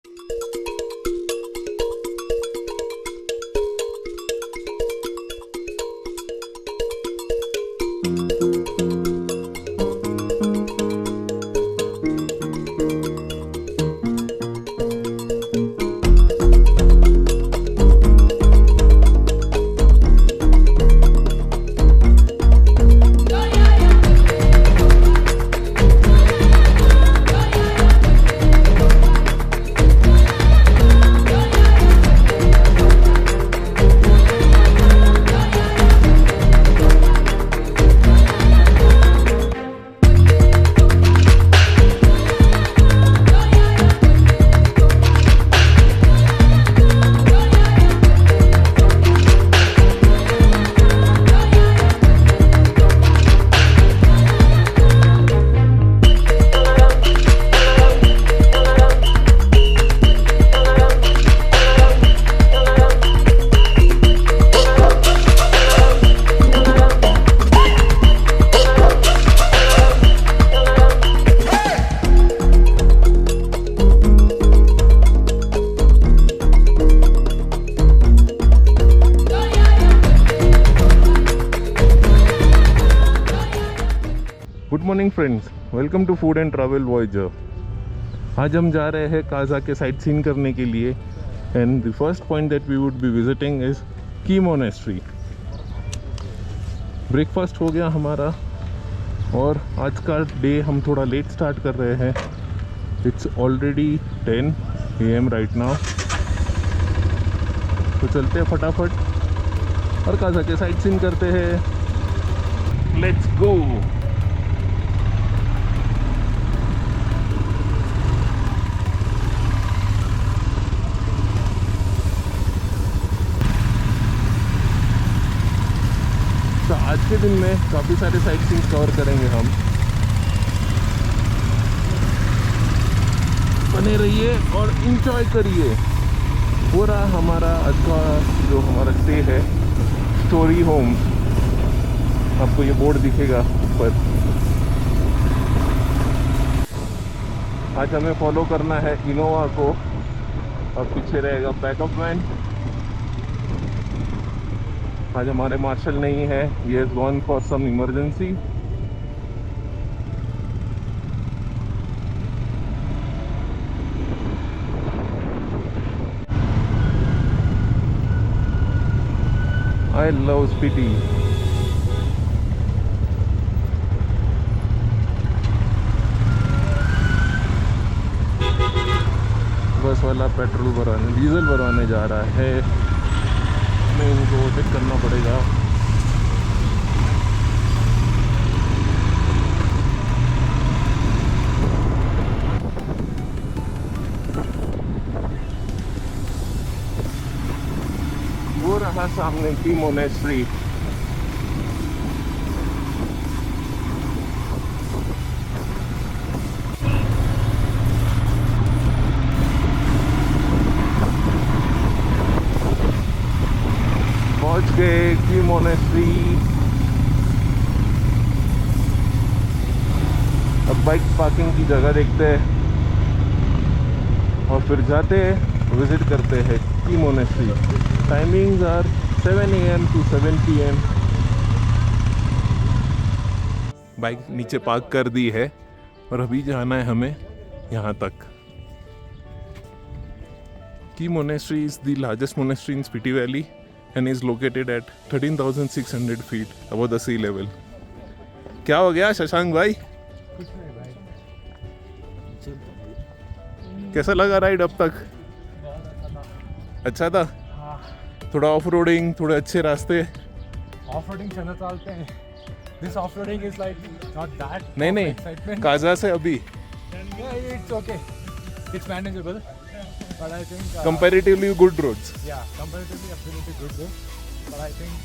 Good morning friends, welcome to food and travel voyager. आज हम जा रहे हैं काजा के साइट सीन करने के लिए and the first point that we would be visiting is Key monastery. Breakfast हो गया हमारा और आज का डे हम थोड़ा लेट स्टार्ट कर रहे हैं। It's already 10 AM right now. तो चलते हैं फटाफट और काजा के साइट सीन करते हैं। Let's go. तो आज के दिन में काफ़ी सारे साइट सीन्स कवर करेंगे हम। बने रहिए और इंजॉय करिए। वो रहा हमारा आज का जो हमारा स्टे है, स्टोरी होम। आपको ये बोर्ड दिखेगा ऊपर। आज हमें फॉलो करना है इनोवा को और पीछे रहेगा बैकअप वैन। आज हमारे मार्शल नहीं है, ये is gone for some emergency. I love Spiti. बस वाला पेट्रोल भरवाने, डीजल भरवाने जा रहा है। इनको चेक करना पड़ेगा। वो रहा सामने की मोनेस्ट्री। पहुंच गए की मोनेस्ट्री। अब बाइक पार्किंग की जगह देखते हैं और फिर जाते हैं, विजिट करते हैं Key monastery. Timings are 7 AM to 7 PM। Bike नीचे पार्क कर दी है और अभी जाना है हमें यहाँ तक। की monastery is the largest monastery in Spiti valley and is located at 13,600 feet above the sea level. क्या हो गया शशांक भाई? कैसा लगा राइड अब तक? अच्छा था? थोड़ा ऑफ रोडिंग, थोड़े अच्छे रास्ते। ऑफ रोडिंग चलना चाहते हैं। This off roading is like not that. नहीं काजा से अभी। Yeah, it's okay. It's manageable. But I think comparatively good roads. Yeah, comparatively absolutely good roads. But I think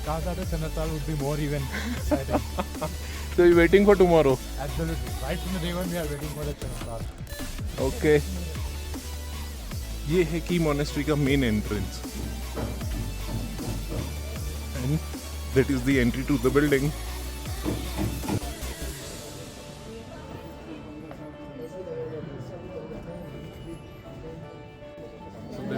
Kaza to Chanatal would be more even exciting. So you're waiting for tomorrow? Absolutely. Right from the day one we are waiting for the Chanatal. Okay. ये है की monastery का main entrance and that is the entry to the building.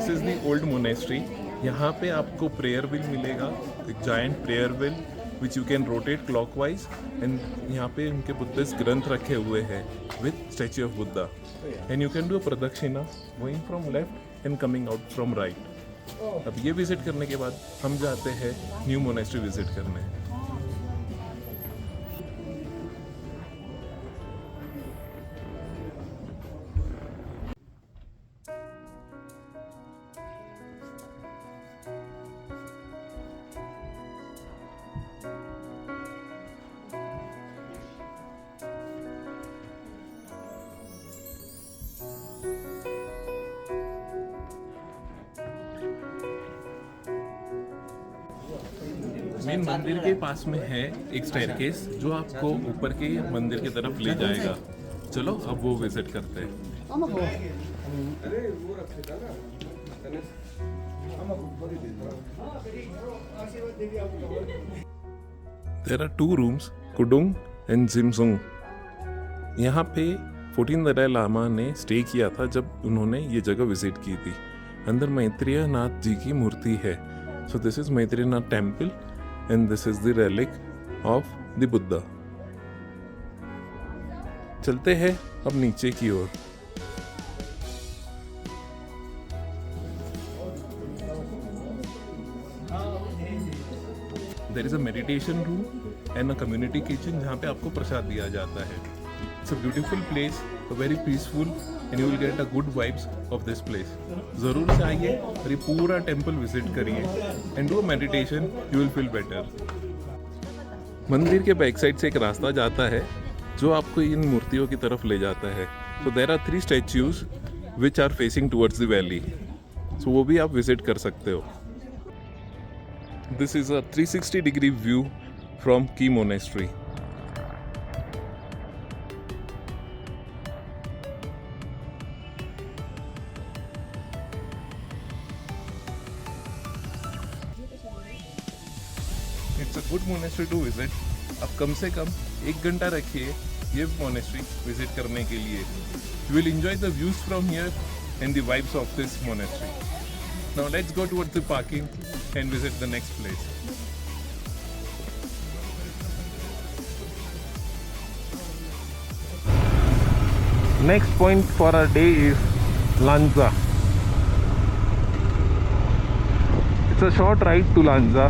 This is the old monastery. यहाँ पे आपको prayer wheel मिलेगा, एक giant prayer wheel which you can rotate clockwise, and यहाँ पे उनके बुद्धिस्ट ग्रंथ रखे हुए हैं with statue of Buddha, and you can do a pradakshina going from left and coming out from right. अब ये विजिट करने के बाद हम जाते हैं न्यू मोनेस्ट्री विजिट करने। मेन मंदिर के पास में है एक स्टेयरकेस जो आपको ऊपर के मंदिर की तरफ ले जाएगा। चलो अब वो विजिट करते हैं। There are 2 rooms, Kudung and Zimsung। यहाँ पे 14 दलाई लामा ने स्टे किया था जब उन्होंने ये जगह विजिट की थी। अंदर मैत्रेय नाथ जी की मूर्ति है। So this is Maitreya Nath temple and this is the relic of the Buddha। चलते हैं अब नीचे की ओर। There is a meditation room and a community kitchen जहाँ पे आपको प्रसाद दिया जाता है। It's a beautiful place, a very peaceful, and you will get a good vibes of this place। ज़रूर से आइए और ये पूरा टेम्पल विजिट करिए and do a meditation, you will feel better। मंदिर के बैक साइड से एक रास्ता जाता है जो आपको इन मूर्तियों की तरफ ले जाता है। So there are 3 statues which are facing towards the valley। So वो भी आप विजिट कर सकते हो। This is a 360-degree view from Key Monastery। It's a good monastery to visit. अब कम से कम 1 घंटा रखिए ये मोनेस्ट्री विजिट करने के लिए। You will enjoy the views from here and the vibes of this monastery. Now let's go towards the parking and visit the next place. Next point for our day is Langza. It's a short ride to Langza,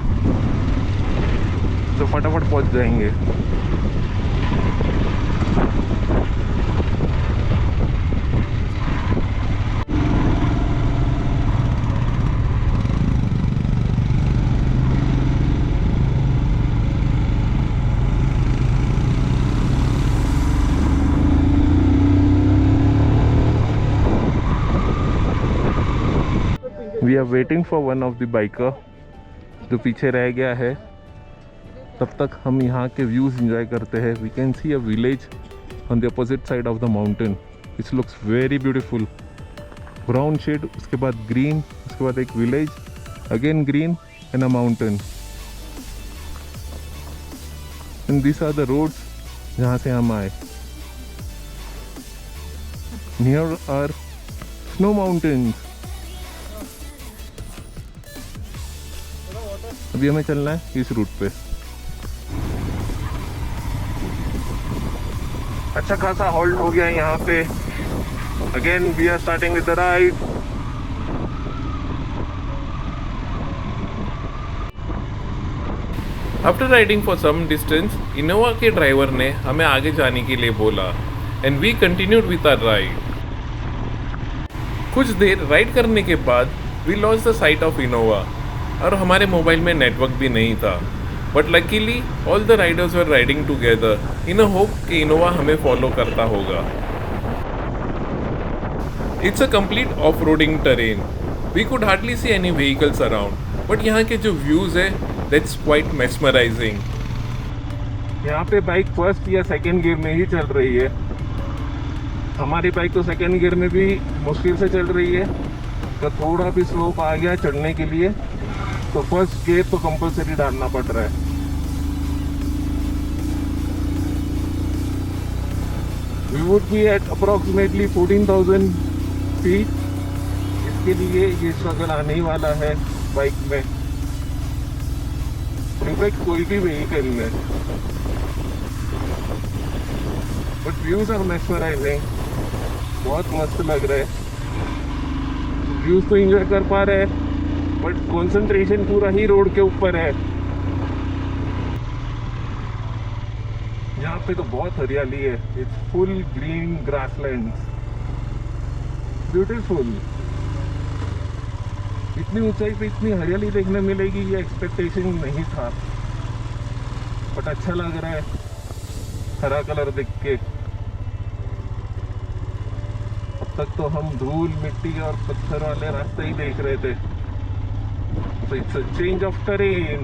तो फटाफट पहुंच जाएंगे। We are waiting for one of the biker जो पीछे रह गया है। तब तक हम यहाँ के व्यूज़ एंजॉय करते हैं। We can see a village on the opposite side of the mountain which looks very beautiful. Brown shade, उसके बाद ग्रीन, उसके बाद एक village, again green and a mountain. And this are the roads जहाँ से हम आए। Near are snow mountains. अभी हमें चलना है इस रूट पे। अच्छा खासा हॉल्ट हो गया यहाँ पे। Again we are starting with the ride. After riding for some distance, Innova के ड्राइवर ने हमें आगे जाने के लिए बोला and we continued with our ride. कुछ देर राइड करने के बाद we lost the sight of Innova और हमारे मोबाइल में नेटवर्क भी नहीं था। But luckily all the riders were riding together in a hope कि इनोवा हमें फॉलो करता होगा। It's a complete off roading terrain. We could hardly see any vehicles around, but यहाँ के जो व्यूज़ है दैट्स क्वाइट मेस्मराइजिंग। यहाँ पे बाइक फर्स्ट या सेकेंड गियर में ही चल रही है। हमारी बाइक तो सेकेंड गियर में भी मुश्किल से चल रही है। तो थोड़ा भी स्लोप आ गया चढ़ने के लिए तो फर्स्ट गियर तो कंपलसरी डालना पड़ रहा है। We would be at approximately 14,000 feet के लिए ये स्ट्रगल आने ही वाला है बाइक में, इनफैक्ट कोई भी व्हीकल में। बट व्यूज आर मेस्मराइजिंग, बहुत मस्त लग रहा है। व्यूज तो एंजॉय कर पा रहे हैं बट कंसंट्रेशन पूरा ही रोड के ऊपर है। यहाँ पे तो बहुत हरियाली है, it's full green grasslands, beautiful. इतनी ऊंचाई पे इतनी हरियाली देखने मिलेगी ये एक्सपेक्टेशन नहीं था, बट अच्छा लग रहा है हरा कलर देख के। अब तक तो हम धूल मिट्टी और पत्थर वाले रास्ते ही देख रहे थे, तो it's a change of terrain.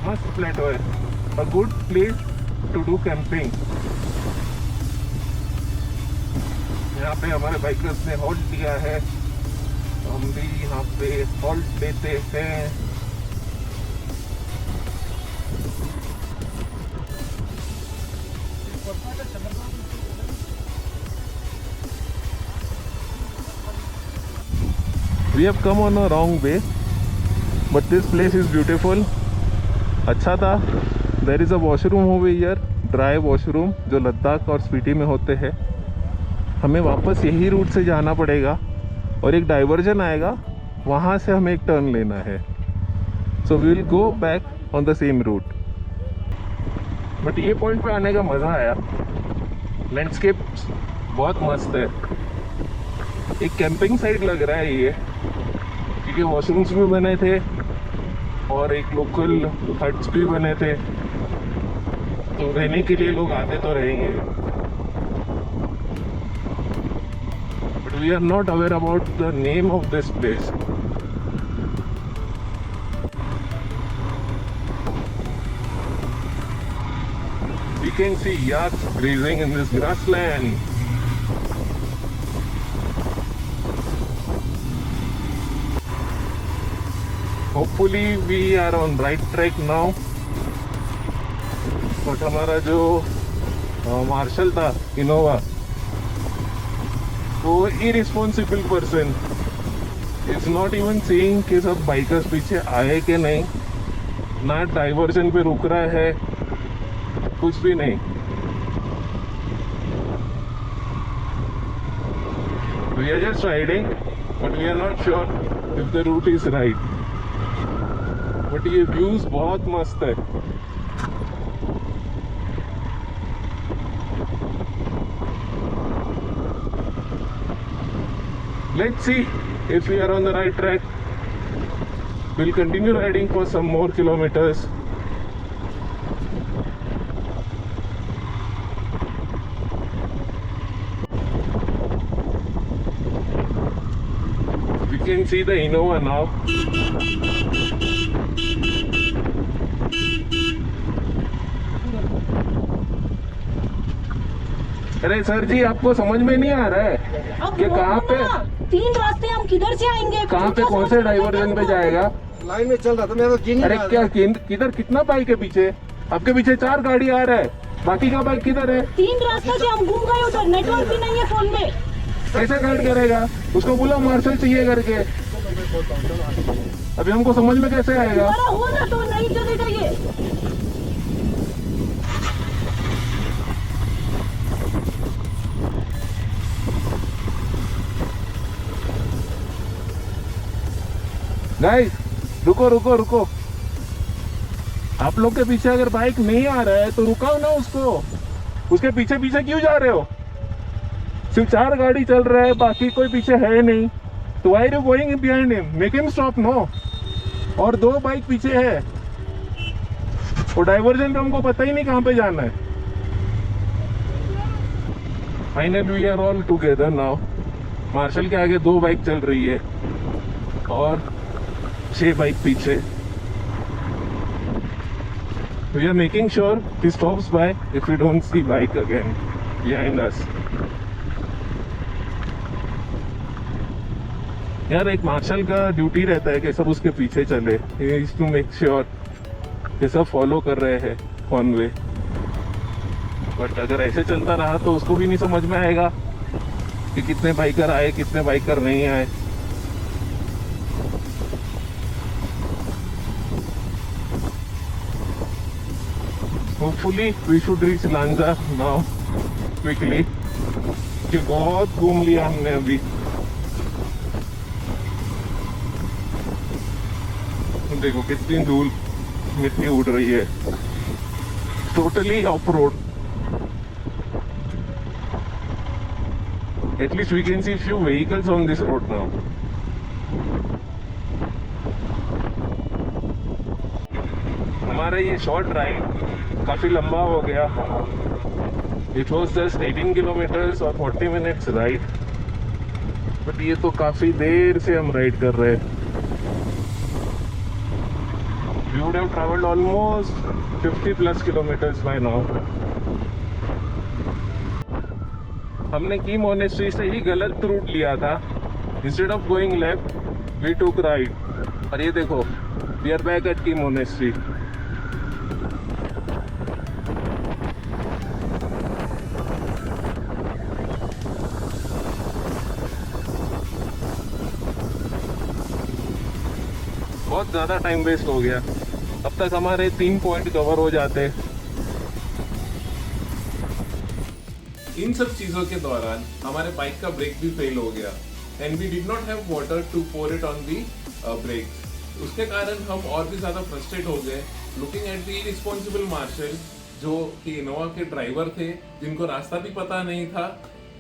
मस्त प्लेटो है, a good place to do camping. यहाँ पे हमारे बाइकर्स ने हॉल्ट दिया है, हम भी यहाँ पे हॉल्ट लेते हैं। We have come on a wrong way, but this place is beautiful. अच्छा था। There is a washroom over here, dry washroom, जो लद्दाख और स्पीति में होते हैं। हमें वापस यही रूट से जाना पड़ेगा और एक डाइवर्जन आएगा, वहाँ से हमें एक टर्न लेना है। So we will go back on the same route. But ये पॉइंट पे आने का मज़ा आया, लैंडस्केप बहुत मस्त है। एक कैंपिंग साइट लग रहा है ये, क्योंकि वॉशरूम्स भी बने थे और एक लोकल हट्स भी बने थे, तो रहने के लिए लोग आते तो रहेंगे। But we are not aware about the name of this place. We can see yaks grazing in this grassland. Hopefully we are on right track now. But हमारा जो मार्शल था इनोवा, वो irresponsible person, is not even seeing कि सब bikers पीछे आए कि नहीं, ना डाइवर्जन पे रुक रहा है, कुछ भी नहीं। We are just riding but we are not sure if the route is right. But ये व्यूज बहुत मस्त है। Let's see if we are on the right track. We'll continue riding for some more kilometers. We can see the Innova now. अरे sir जी, आपको समझ में नहीं आ रहा है कि कहाँ पे 3 रास्ते, हम किधर से आएंगे? कहाँ पे कौन से डाइवर्जन पे जाएगा? लाइन में चल रहा था, मेरे को गिन अरे क्या किधर कितना बाइक है पीछे? आपके पीछे 4 गाड़ी आ रहा है, बाकी का बाइक किधर है? 3 रास्ते से हम घूम गए, उधर नेटवर्क भी नहीं है फोन में। कैसे गाइड करेगा? उसको बोला मार्शल चाहिए करके। अभी हमको समझ में कैसे आएगा? तुम्हारा हो ना तो नहीं चलेगा ये। गाइस रुको रुको रुको, आप लोग के पीछे अगर बाइक नहीं आ रहा है तो रुकाओ ना उसको। उसके पीछे पीछे क्यों जा रहे हो? सिर्फ 4 गाड़ी चल रहा है, बाकी कोई पीछे है नहीं, तो why are you going behind him? Make him stop no. और 2 बाइक पीछे है, और डाइवर्जन पे हमको पता ही नहीं कहाँ पे जाना है। Finally we are all together now. Marshal के आगे 2 बाइक चल रही है और 6 बाइक पीछे। We are making sure he stops by if we don't see bike again behind us. यार, एक मार्शल का ड्यूटी रहता है कि सब उसके पीछे चले, he is to make sure कि सब फॉलो कर रहे हैं। वन वे, बट अगर ऐसे चलता रहा तो उसको भी नहीं समझ में आएगा कि कितने बाइकर आए कितने बाइकर नहीं आए। Hopefully we should reach Langza now quickly, कि बहुत घूम लिया हमने अभी। देखो कितनी धूल मिट्टी उड़ रही है, totally off road. At least we can see few vehicles on this road now. हमारा ये शॉर्ट राइड काफी लंबा हो गया। It was just 18 kilometers और 40 minutes राइड, बट ये तो काफी देर से हम राइड कर रहे हैं। We would have traveled almost 50 plus kilometers by now. हमने की मोनेस्ट्री से ही गलत रूट लिया था। Instead of going left we took right, और ये देखो we are back at Key monastery. बहुत ज़्यादा टाइम वेस्ट हो गया, अब तक हमारे 3 पॉइंट कवर हो जाते। इन सब चीज़ों के दौरान हमारे बाइक का ब्रेक भी फेल हो गया, and we did not have water to pour it on the brake. उसके कारण हम और भी ज़्यादा फ्रस्ट्रेट हो गए, looking at the irresponsible marshal, जो कि इनोवा के ड्राइवर थे, जिनको रास्ता भी पता नहीं था,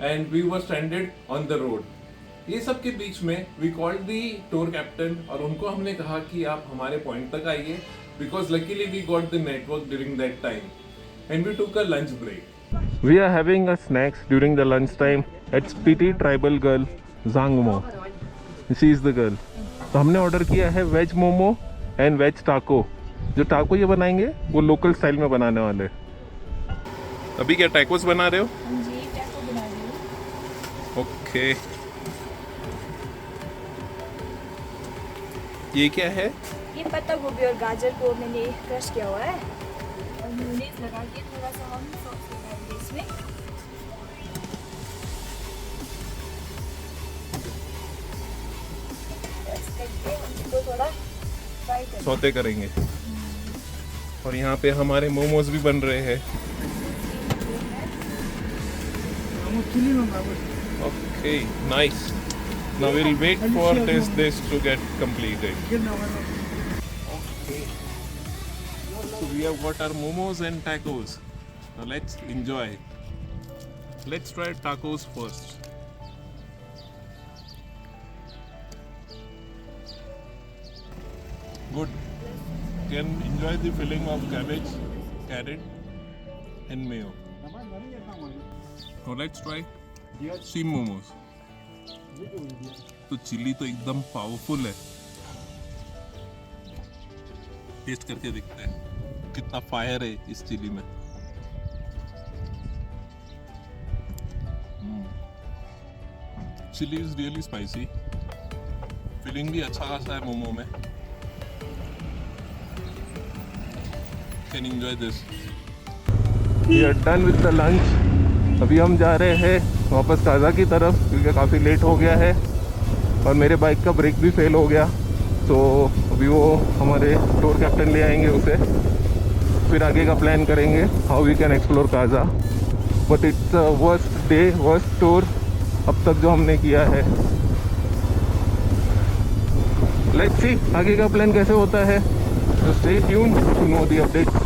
and we were stranded on the road. ये सब के बीच में we called the tour captain, और उनको हमने कहा कि आप हमारे पॉइंट तक आइए, because luckily we got the network during that time, and we took a lunch break. We are having a snacks during the lunch time at Spiti Tribal Girl Zangmo. She is the girl. तो हमने order किया है veg momo and veg टाको। जो टाको ये बनाएंगे वो लोकल स्टाइल में बनाने वाले। अभी क्या टैकोस बना रहे हो? जी, टैको बना रही हूँ। ओके, ये क्या है? ये पत्ता गोभी और गाजर को मैंने क्रश किया हुआ है, और मेयोनीज लगा के थोड़ा सा हम सॉस लगाएंगे इसमें। बस करके हम इसको थोड़ा फ्राई करेंगे, सौते करेंगे। और यहाँ पे हमारे मोमोज भी बन रहे हैं। Okay, nice. Now we'll wait for this to get completed. Okay. So we have got our momos and tacos. Now let's enjoy. Let's try tacos first. Good. Can enjoy the filling of cabbage, carrot, and mayo. Now let's try steam momos. तो chilli तो एकदम powerful है, test करके देखते हैं कितना fire है इस चिली में। Chilli is really spicy, feeling भी अच्छा खासा है मोमो में। Can enjoy this. We are done with the lunch. अभी हम जा रहे हैं वापस काजा की तरफ, क्योंकि काफ़ी लेट हो गया है और मेरे बाइक का ब्रेक भी फेल हो गया। तो अभी वो हमारे टूर कैप्टन ले आएंगे उसे, फिर आगे का प्लान करेंगे how we can explore Kaza. But it's worst day, worst tour अब तक जो हमने किया है। लेट्स सी आगे का प्लान कैसे होता है। तो stay tune to know the updates.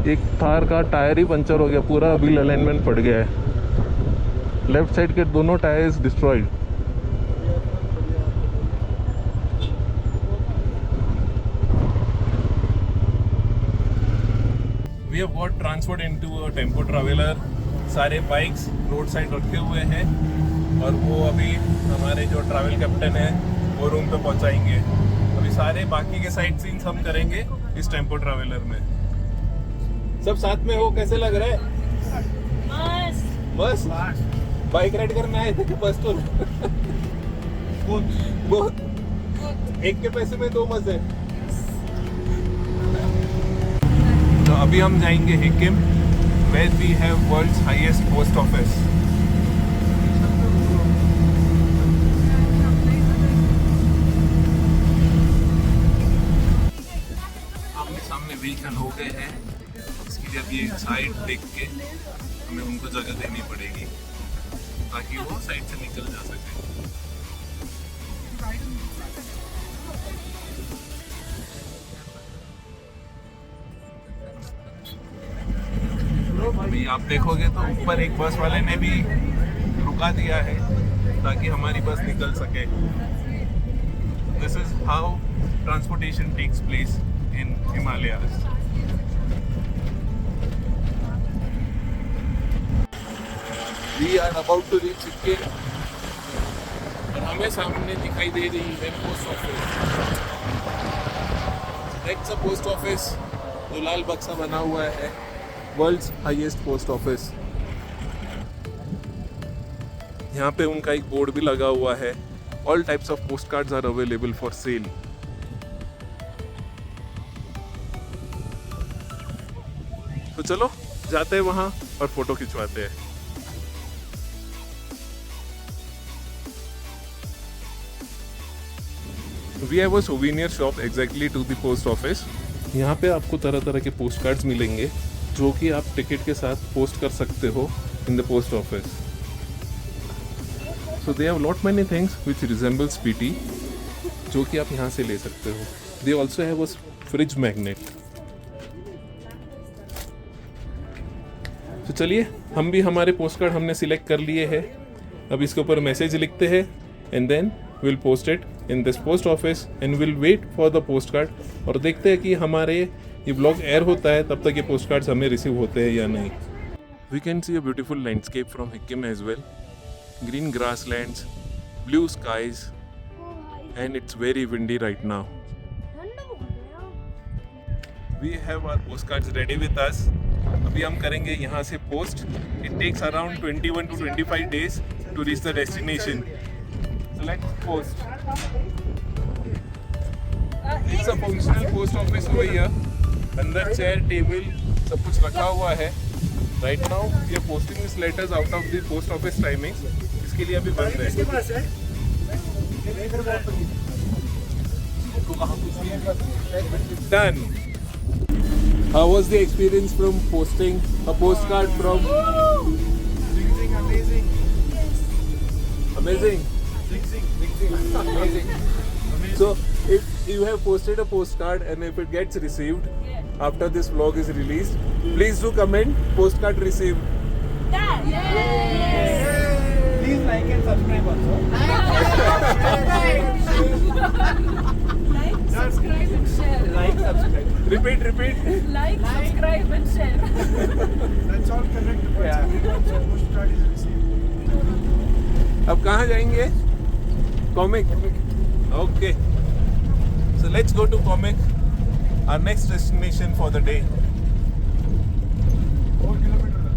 एक थार का टायर ही पंचर हो गया, पूरा व्हील अलाइनमेंट फट गया है। लेफ्ट साइड के दोनों tyres destroyed. We have got transferred into a tempo traveller. सारे बाइक्स रोड साइड रखे हुए हैं, और वो अभी हमारे जो ट्रैवल कैप्टन है वो रूम पे पहुंचाएंगे। अभी सारे बाकी के साइड सीन्स हम करेंगे इस टेम्पो ट्रैवलर में। सब साथ में हो, कैसे लग रहा है? बस बाइक राइड करने आए थे कि बस? तो बहुत एक के पैसे में दो मजे। अभी हम जाएंगे Hikkim, where we have world's highest post office. आमने सामने व्हीकल हो गए हैं, इसके लिए अभी एक साइड देख के हमें उनको जगह देनी पड़ेगी ताकि वो साइड से निकल जा सके। अभी आप देखोगे तो ऊपर एक बस वाले ने भी रुका दिया है ताकि हमारी बस निकल सके। This is how transportation takes place in Himalayas. We are about to reach Sikkim और हमें सामने दिखाई दे रही है post office. That's a post office जो लाल बक्सा बना हुआ है, वर्ल्ड्स हाईएस्ट पोस्ट ऑफिस। यहाँ पे उनका एक बोर्ड भी लगा हुआ है, all types of post cards are available for sale. तो चलो जाते हैं वहाँ और फोटो खिंचवाते हैं। We have a souvenir shop exactly to the post office. यहाँ पे आपको तरह तरह के पोस्ट कार्ड्स मिलेंगे जो कि आप टिकट के साथ पोस्ट कर सकते हो in the post office. So they have lot many things which resembles PT जो कि आप यहाँ से ले सकते हो। They also have a fridge magnet. तो चलिए हम भी हमारे पोस्ट कार्ड हमने सिलेक्ट कर लिए हैं। अब इसके ऊपर मैसेज लिखते हैं and then will post it in this post office and will wait for the post card, और देखते हैं कि हमारे ये ब्लॉग एयर होता है तब तक ये पोस्ट कार्ड्स हमें रिसीव होते हैं या नहीं। We can see a beautiful landscape from Hikkim as well, green grasslands, blue skies, and it's very windy right now. We have our postcards ready with us. अभी हम करेंगे यहाँ से post. It takes around 21 to 25 days to reach the destination. So let's post. It's a functional post office over here. अंदर chair, table सब कुछ रखा हुआ है. Right now we are posting these letters out of the post office timings. इसके लिए अभी बंद है. Done. How was the experience from posting a postcard from? Amazing. Amazing. Amazing. So, if you have posted a postcard and if it gets received after this vlog is released, please do comment postcard received. Please like and subscribe also. Like, subscribe and share. Like, subscribe. Repeat. Like, subscribe and share. That's all correct. Yeah. Postcard is received. अब कहाँ जाएंगे? Comic. Okay. So let's go to Comic, our next destination for the day. 4 kilometers.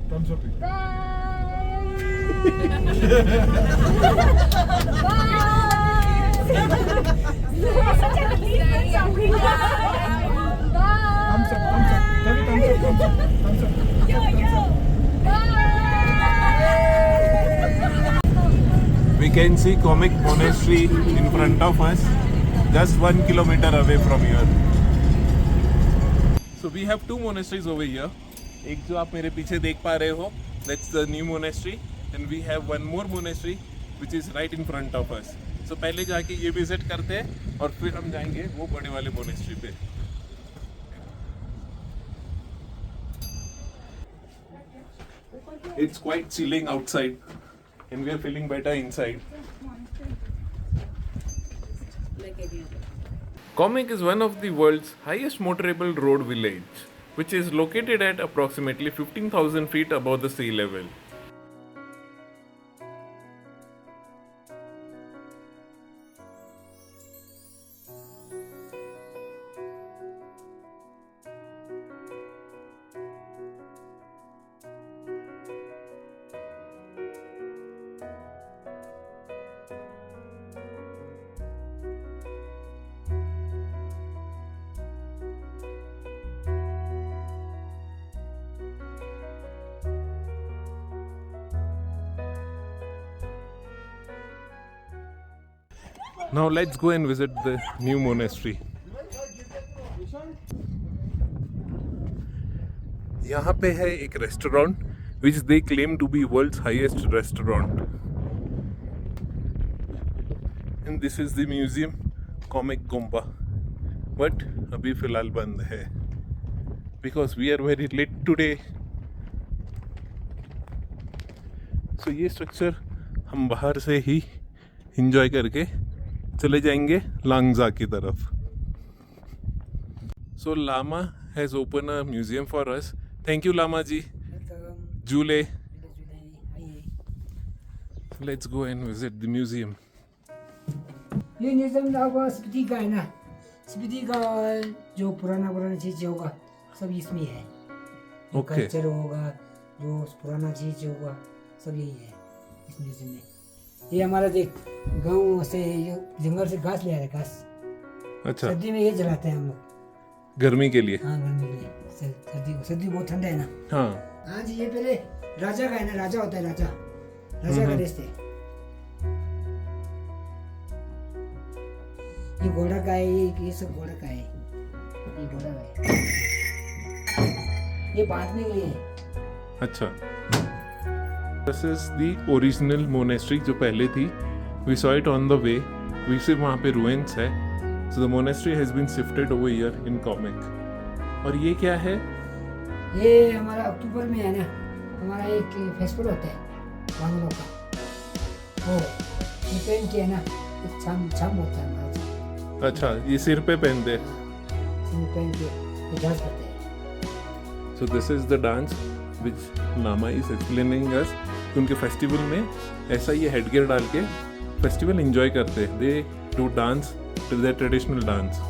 Thumbs up. Such a relief something. Thumbs up. Tell me thumbs up. We can see Comic Monastery in front of us, just 1 kilometer away from here. So we have 2 monasteries over here. एक जो आप मेरे पीछे देख पा रहे हो, that's the new monastery, and we have one more monastery which is right in front of us. So पहले जाके ये विजिट करते हैं और फिर हम जाएंगे वो बड़े वाले मोनेस्ट्री पे. It's quite chilling outside and we are feeling better inside. Comic is one of the world's highest motorable road village, which is located at approximately 15,000 feet above the sea level. Now let's go and visit the new monastery. यहाँ पे है एक restaurant which they claim to be world's highest restaurant. And this is the museum Comic Gompa. But अभी फिलहाल बंद है because we are very late today. So ये structure हम बाहर से ही enjoy करके चले जाएंगे लांगजा की तरफ. So Lama has opened a museum for us. Thank you Lama ji. Jule. Let's go and visit the museum. ये म्यूजियम आपका स्पीति का है ना, स्पीति का जो पुराना चीज होगा सब इसमें है. जो Okay. कल्चर होगा, जो पुराना चीज होगा सब यही है इस म्यूजियम में. ये हमारा देख गांव से जंगल से घास ले आ रहे, घास अच्छा, सर्दी में ये जलाते हैं हम लोग. गर्मी के लिए. हाँ गर्मी के लिए. सर्दी बहुत ठंडा है ना. हाँ हाँ जी, ये पहले राजा का है ना, राजा होता है, राजा का देश थे. ये घोड़ा का है, ये सब घोड़ा का है, ये घोड़ा का है, ये बांधने के लिए है. अच्छा. This is the original monastery जो पहले थी. We saw it on the way. We see वहाँ पे ruins है. So the monastery has been shifted over here in Comic. और ये क्या है? ये हमारा अक्टूबर में है ना, हमारा एक फेस्टिवल होता है बांग्लों का. वो ये पहन के है ना, एक छाम होता है हमारा. अच्छा, ये सिर पे पहनते हैं. सिर पहन के ये डांस करते हैं. So this is the dance which Lama is explaining us. कि उनके फेस्टिवल में ऐसा ये हेडगियर डाल के फेस्टिवल एंजॉय करते हैं. They do dance to their traditional dance.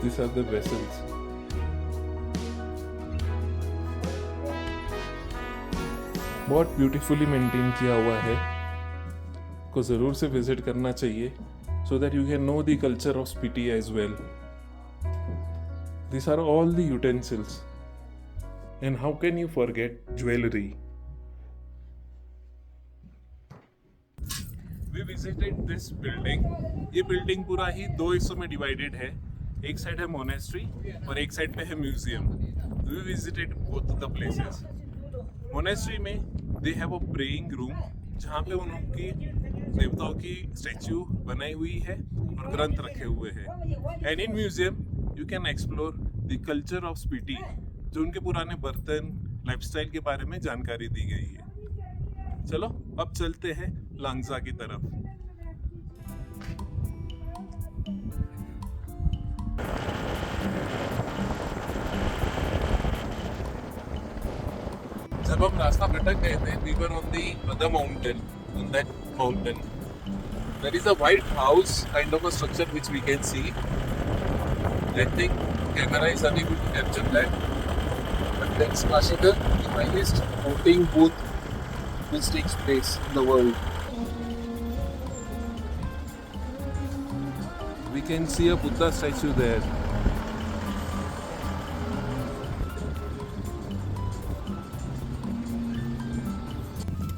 These are the vessels. बहुत ब्यूटीफुली मेंटेन किया हुआ है, को ज़रूर से विजिट करना चाहिए so that you can know the culture of Spiti as well. These are all the utensils. And how can you forget jewelry? We visited this building. ये बिल्डिंग पूरा ही दो हिस्सों में डिवाइडेड है. एक साइड है मोनेस्ट्री और एक साइड पे है museum. We visited both the places. Monastery में they have a praying room जहाँ पे उनकी देवताओं की स्टैच्यू बनाई हुई है और ग्रंथ रखे हुए हैं. And in museum you can explore the culture of Spiti, जो उनके पुराने बर्तन, लाइफस्टाइल के बारे में जानकारी दी गई है. चलो अब चलते हैं लांगजा की तरफ. जब हम रास्ता भटक गए थे, we were on the other mountain. On that mountain, there is a white house kind of a structure which we can see. I think camera is unable to capture that. But that's Kashika, the highest voting booth which takes place in the world. We can see a Buddha statue there.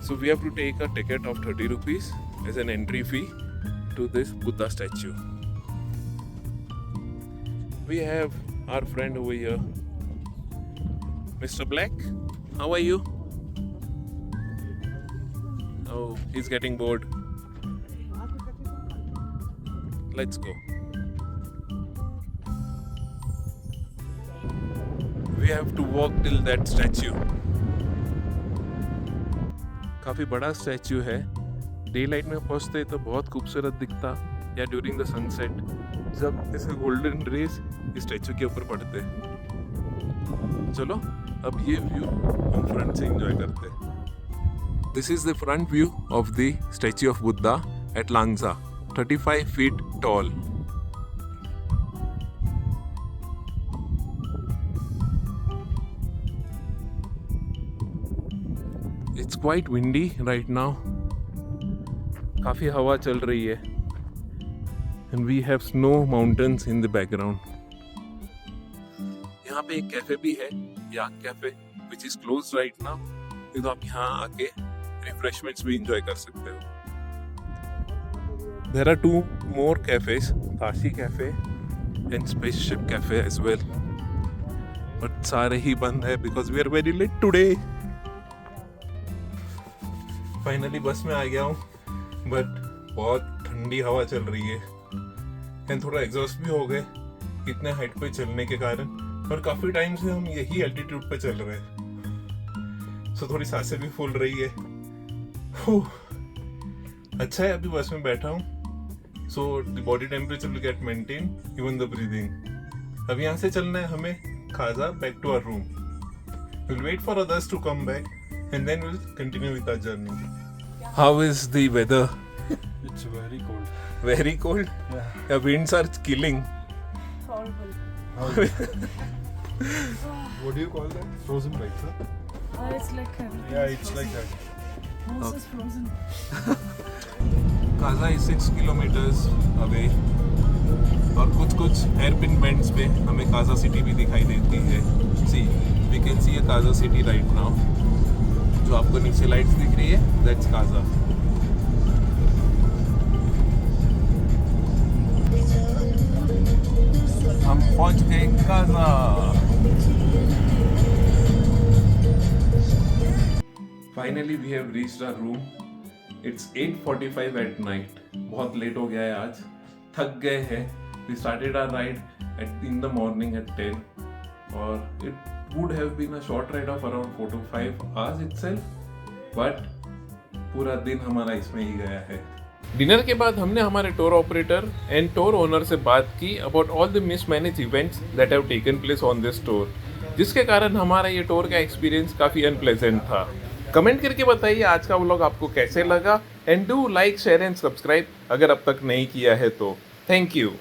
So we have to take a ticket of 30 rupees as an entry fee to this Buddha statue. We have our friend over here, Mr. Black. How are you? Oh, he's getting bored. Let's go. We have to walk till that statue. काफ़ी बड़ा statue है. Day light में पहुँचते तो बहुत खूबसूरत दिखता, या ड्यूरिंग द सनसेट जब इसके गोल्डन रेज इस स्टैचू के ऊपर पड़ते. चलो अब ये व्यू हम फ्रंट से एंजॉय करते हैं. This is the front view of the statue of Buddha at Langza, 35 feet tall. It's quite windy right now. काफ़ी हवा चल रही है. And we have snow mountains in the background. यहाँ पे एक कैफे भी है, याक cafe, which is closed right now. तो आप यहाँ आके रिफ्रेशमेंट्स भी इंजॉय कर सकते हो. there are 2 more cafes, Tashi Cafe and Spaceship Cafe as well. But सारे ही बंद है because we are very late today. Finally बस में आ गया हूँ, but बहुत ठंडी हवा चल रही है एंड थोड़ा एग्जॉस्ट भी हो गए इतने हाइट पे चलने के कारण, और काफ़ी टाइम से हम यही एल्टीट्यूड पे चल रहे हैं, सो थोड़ी सांसें भी फूल रही है। अच्छा है अभी बस में बैठा हूँ, so the body temperature will get maintain, even the breathing. अब यहाँ से चलना है हमें Kaza back to our room. Will wait for others to come back and then will continue with our journey. How is the weather? It's very cold. Very cold? Yeah. The winds are killing. Horrible. What do you call that? Frozen bikes, huh? It's like everything. Yeah, it's like that. House is frozen. Kaza is 6 kilometers away, और कुछ hairpin bends पे हमें Kaza city भी दिखाई देती है। See we can see a Kaza city right now. जो आपको नीचे लाइट्स दिख रही है दैट्स काजा। हम पहुंच गए Kaza. Finally we have reached our room. It's 8:45 at night. बहुत लेट हो गया है आज, थक गए हैं। We started our ride in the morning at 10 और it would have been a short ride of around 4 to 5 hours itself, but पूरा दिन हमारा इसमें ही गया है। डिनर के बाद हमने हमारे tour operator and tour owner से बात की about all the mismanage events that have taken place on this tour, जिसके कारण हमारा ये टूर का एक्सपीरियंस काफ़ी अनप्लेजेंट था। कमेंट करके बताइए आज का व्लॉग आपको कैसे लगा and do like share and subscribe अगर अब तक नहीं किया है तो। Thank you.